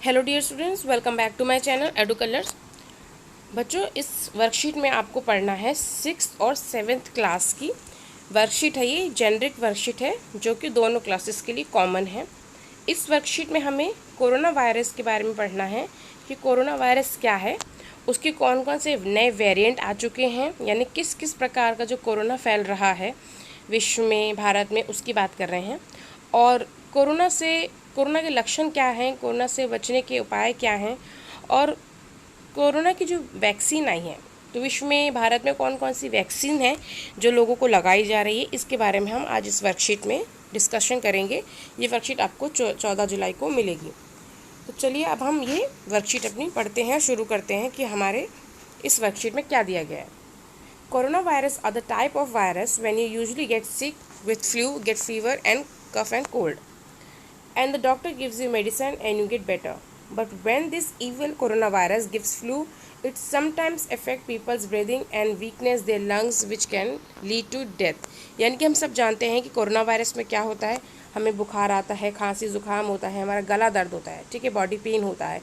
Hello dear students, welcome back to my channel Edu Colors. बच्चों, इस worksheet में आपको पढ़ना है 6th और 7th क्लास की वर्कशीट है। ये जेनरिक वर्कशीट है जो कि दोनों क्लासेस के लिए कॉमन है। इस वर्कशीट में हमें कोरोना वायरस के बारे में पढ़ना है कि कोरोना वायरस क्या है, उसके कौन कौन से नए वेरिएंट आ चुके हैं, यानी किस किस प्रकार का जो कोरोना फैल रहा है विश्व में, भारत में, उसकी बात कर रहे हैं। और कोरोना के लक्षण क्या हैं, कोरोना से बचने के उपाय क्या हैं, और कोरोना की जो वैक्सीन आई है तो विश्व में, भारत में कौन कौन सी वैक्सीन है जो लोगों को लगाई जा रही है, इसके बारे में हम आज इस वर्कशीट में डिस्कशन करेंगे। ये वर्कशीट आपको 14 जुलाई को मिलेगी। तो चलिए अब हम ये वर्कशीट अपनी पढ़ते हैं, शुरू करते हैं कि हमारे इस वर्कशीट में क्या दिया गया है। Corona virus are the type of virus when you usually get sick with flu, get fever and cough and cold, and the doctor gives you medicine and you get better. But when this evil coronavirus gives flu, it sometimes affect people's breathing and weakness their lungs, which can lead to death. यानी कि हम सब जानते हैं कि corona virus में क्या होता है, हमें बुखार आता है, खांसी जुकाम होता है, हमारा गला दर्द होता है, ठीक है, बॉडी पेन होता है।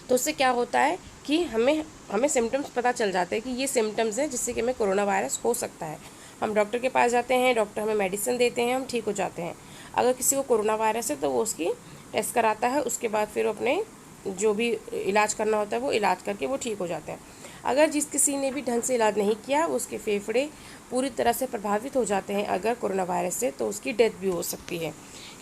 तो उससे क्या होता है कि हमें सिम्टम्स पता चल जाते हैं कि ये सिम्टम्स हैं जिससे कि हमें कोरोना वायरस हो सकता है। हम डॉक्टर के पास जाते हैं, डॉक्टर हमें मेडिसिन देते हैं, हम ठीक हो जाते हैं। अगर किसी को कोरोना वायरस है तो वो उसकी टेस्ट कराता है, उसके बाद फिर अपने जो भी इलाज करना होता है वो इलाज करके वो ठीक हो जाते हैं। अगर किसी ने भी ढंग से इलाज नहीं किया, उसके फेफड़े पूरी तरह से प्रभावित हो जाते हैं अगर कोरोना वायरस से, तो उसकी डेथ भी हो सकती है।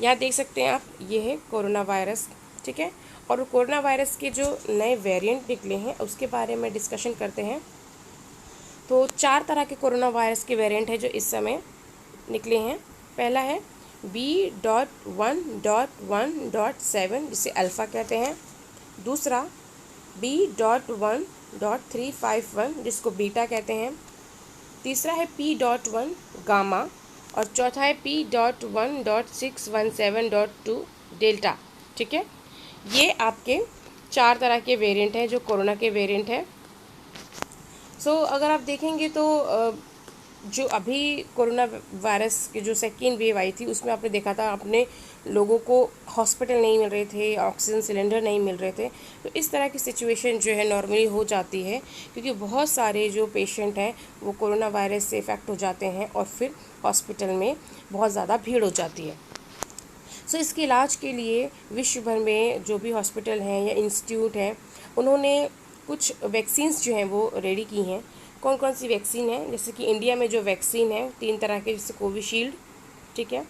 यहाँ देख सकते हैं आप, ये है कोरोना वायरस, ठीक है। और कोरोना वायरस के जो नए वेरिएंट निकले हैं उसके बारे में डिस्कशन करते हैं। तो 4 तरह के कोरोना वायरस के वेरिएंट हैं जो इस समय निकले हैं। पहला है B.1.1.7 जिसे अल्फ़ा कहते हैं। दूसरा B.1.351 जिसको बीटा कहते हैं। तीसरा है P.1 गामा, और चौथा है P.1.617.2 डेल्टा, ठीक है। ये आपके 4 तरह के वेरिएंट हैं जो कोरोना के वेरिएंट हैं। अगर आप देखेंगे तो जो अभी कोरोना वायरस की जो सेकेंड वेव आई थी उसमें आपने देखा था, अपने लोगों को हॉस्पिटल नहीं मिल रहे थे, ऑक्सीजन सिलेंडर नहीं मिल रहे थे। तो इस तरह की सिचुएशन जो है नॉर्मली हो जाती है क्योंकि बहुत सारे जो पेशेंट हैं वो कोरोना वायरस से इफ़ेक्ट हो जाते हैं और फिर हॉस्पिटल में बहुत ज़्यादा भीड़ हो जाती है। इसके इलाज के लिए विश्व भर में जो भी हॉस्पिटल हैं या इंस्टीट्यूट हैं, उन्होंने कुछ वैक्सीन्स जो हैं वो रेडी की हैं। कौन कौन सी वैक्सीन है, जैसे कि इंडिया में जो वैक्सीन है 3 तरह के, जैसे कोविशील्ड, ठीक है,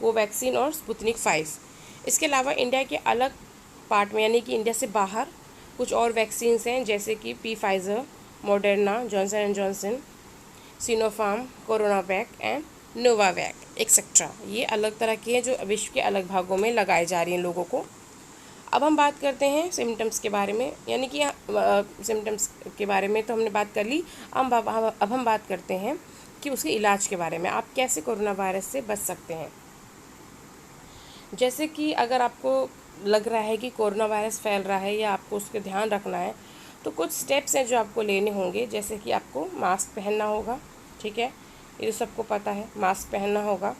कोवैक्सीन और स्पुतनिक 5। इसके अलावा इंडिया के अलग पार्ट में, यानी कि इंडिया से बाहर कुछ और वैक्सीन्स हैं, जैसे कि Pfizer, Moderna, Johnson and Johnson, Sinopharm, CoronaVac and Novavax etcetera. ये अलग तरह की हैं जो विश्व के अलग भागों में लगाई जा रही हैं लोगों को। अब हम बात करते हैं सिम्टम्स के बारे में, यानी कि सिम्टम्स के बारे में तो हमने बात कर ली। अब हम बात करते हैं कि उसके इलाज के बारे में, आप कैसे कोरोना वायरस से बच सकते हैं। जैसे कि अगर आपको लग रहा है कि कोरोना वायरस फैल रहा है या आपको उसके ध्यान रखना है, तो कुछ स्टेप्स हैं जो आपको लेने होंगे। जैसे कि आपको मास्क पहनना होगा, ठीक है, ये तो सबको पता है, मास्क पहनना होगा।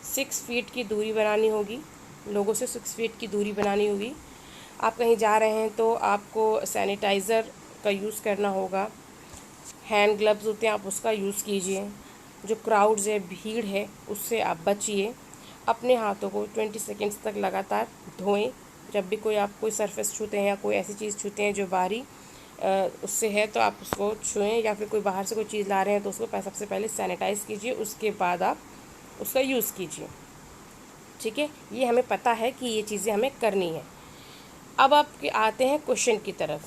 6 फीट की दूरी बनानी होगी, लोगों से 6 फीट की दूरी बनानी होगी। आप कहीं जा रहे हैं तो आपको सैनिटाइज़र का यूज़ करना होगा। हैंड ग्लव्स होते हैं, आप उसका यूज़ कीजिए। जो क्राउड्स है, भीड़ है, उससे आप बचिए। अपने हाथों को 20 सेकेंड्स तक लगातार धोएं। जब भी आप कोई सरफेस छूते हैं या कोई ऐसी चीज़ छूते हैं जो बाहरी उससे है, तो आप उसको छुएं, या फिर कोई बाहर से कोई चीज़ ला रहे हैं तो उसको सबसे पहले सैनिटाइज़ कीजिए, उसके बाद आप उसका यूज़ कीजिए, ठीक है। ये हमें पता है कि ये चीज़ें हमें करनी है। अब आपके आते हैं क्वेश्चन की तरफ।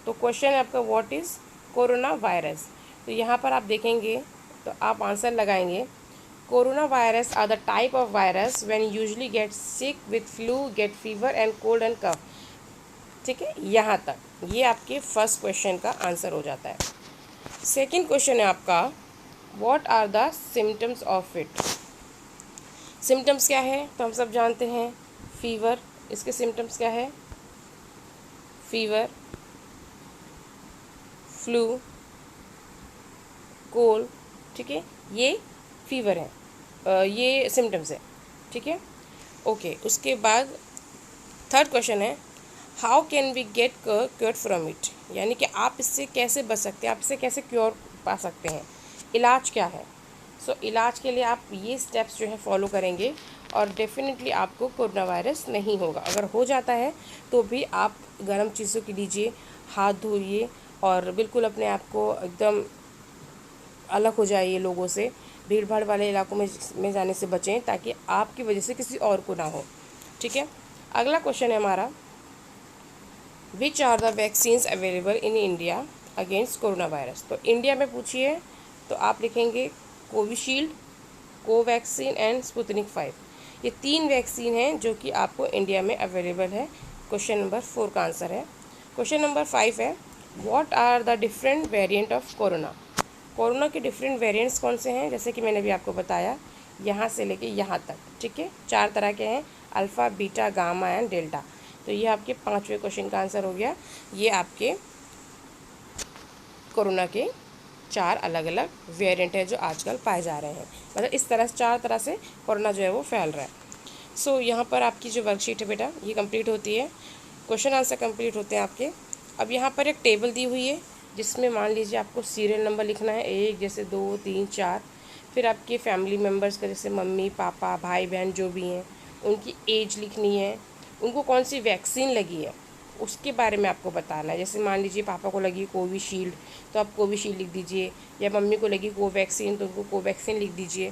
तो क्वेश्चन है आपका, व्हाट इज़ कोरोना वायरस। तो यहाँ पर आप देखेंगे तो आप आंसर लगाएंगे, corona virus are the type of virus when usually get sick with flu, get fever and cold and cough, ठीक है। यहाँ तक ये आपके फर्स्ट क्वेश्चन का आंसर हो जाता है। सेकंड क्वेश्चन है आपका, what are the symptoms of it. Symptoms क्या है तो हम सब जानते हैं, फीवर, इसके सिम्टम्स क्या है, फीवर, फ्लू, कोल्ड, ठीक है, ये फीवर है, ये सिम्टम्स है, ठीक है, ओके। उसके बाद थर्ड क्वेश्चन है, how can we get cure from it, यानी कि आप इससे कैसे बच सकते हैं, आप इससे कैसे क्योर पा सकते हैं, इलाज क्या है। सो इलाज के लिए आप ये स्टेप्स जो है फॉलो करेंगे और डेफिनेटली आपको कोरोना वायरस नहीं होगा। अगर हो जाता है तो भी आप गर्म चीज़ों की लीजिए, हाथ धोइए और बिल्कुल अपने आप को एकदम अलग हो जाइए लोगों से, भीड़ भाड़ वाले इलाकों में जाने से बचें ताकि आपकी वजह से किसी और को ना हो। ठीक है, अगला क्वेश्चन है हमारा, which are the vaccines available in India against corona virus. तो इंडिया में पूछिए तो आप लिखेंगे कोविशील्ड, कोवैक्सीन एंड स्पुतनिक 5। ये 3 वैक्सीन हैं जो कि आपको इंडिया में अवेलेबल है। क्वेश्चन नंबर 4 का आंसर है। क्वेश्चन नंबर 5 है, what are the different variant of corona. Corona के डिफरेंट वेरिएंट्स कौन से हैं, जैसे कि मैंने भी आपको बताया यहाँ से लेके यहाँ तक। ठीक है, 4 तरह के हैं, alpha, beta, gamma and delta. तो ये आपके 5वें क्वेश्चन का आंसर हो गया। ये आपके कोरोना के 4 अलग अलग वेरिएंट है जो आजकल पाए जा रहे हैं। मतलब इस तरह से 4 तरह से कोरोना जो है वो फैल रहा है। सो यहाँ पर आपकी जो वर्कशीट है बेटा ये कंप्लीट होती है, क्वेश्चन आंसर कंप्लीट होते हैं आपके। अब यहाँ पर एक टेबल दी हुई है जिसमें मान लीजिए आपको सीरियल नंबर लिखना है, 1 जैसे 2 3 4, फिर आपके फैमिली मेम्बर्स का जैसे मम्मी पापा भाई बहन जो भी हैं उनकी एज लिखनी है, उनको कौन सी वैक्सीन लगी है उसके बारे में आपको बताना है। जैसे मान लीजिए पापा को लगी कोविशील्ड तो आप कोविशील्ड लिख दीजिए, या मम्मी को लगी कोवैक्सीन तो उनको कोवैक्सीन लिख दीजिए।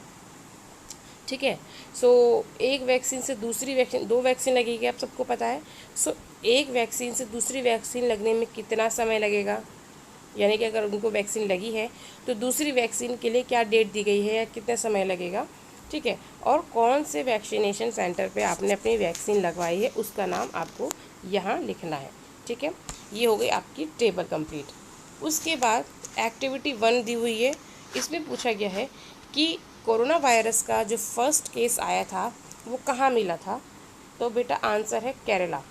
ठीक है, सो एक वैक्सीन से दूसरी वैक्सीन, 2 वैक्सीन लगेगी आप सबको पता है। सो एक वैक्सीन से दूसरी वैक्सीन लगने में कितना समय लगेगा, यानी कि अगर उनको वैक्सीन लगी है तो दूसरी वैक्सीन के लिए क्या डेट दी गई है या कितना समय लगेगा। ठीक है, और कौन से वैक्सीनेशन सेंटर पे आपने अपनी वैक्सीन लगवाई है उसका नाम आपको यहाँ लिखना है। ठीक है, ये हो गई आपकी टेबल कंप्लीट। उसके बाद एक्टिविटी 1 दी हुई है, इसमें पूछा गया है कि कोरोना वायरस का जो फर्स्ट केस आया था वो कहाँ मिला था। तो बेटा आंसर है केरला।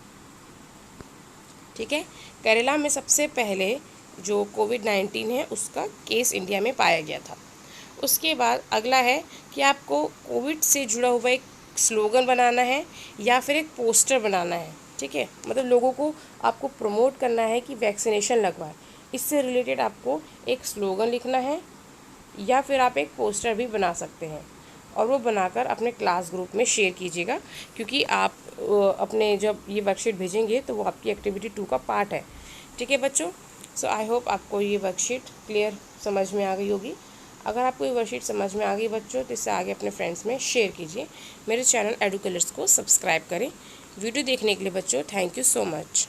ठीक है, केरला में सबसे पहले जो कोविड-19 है उसका केस इंडिया में पाया गया था। उसके बाद अगला है कि आपको कोविड से जुड़ा हुआ एक स्लोगन बनाना है या फिर एक पोस्टर बनाना है। ठीक है, मतलब लोगों को आपको प्रमोट करना है कि वैक्सीनेशन लगवाएं, इससे रिलेटेड आपको एक स्लोगन लिखना है या फिर आप एक पोस्टर भी बना सकते हैं और वो बनाकर अपने क्लास ग्रुप में शेयर कीजिएगा, क्योंकि आप अपने जब ये वर्कशीट भेजेंगे तो वो आपकी एक्टिविटी 2 का पार्ट है। ठीक है बच्चों, सो आई होप आपको ये वर्कशीट क्लियर समझ में आ गई होगी। अगर आपको ये वर्कशीट समझ में आ गई बच्चों तो इससे आगे अपने फ्रेंड्स में शेयर कीजिए। मेरे चैनल एडू कलर्स को सब्सक्राइब करें। वीडियो देखने के लिए बच्चों थैंक यू सो मच।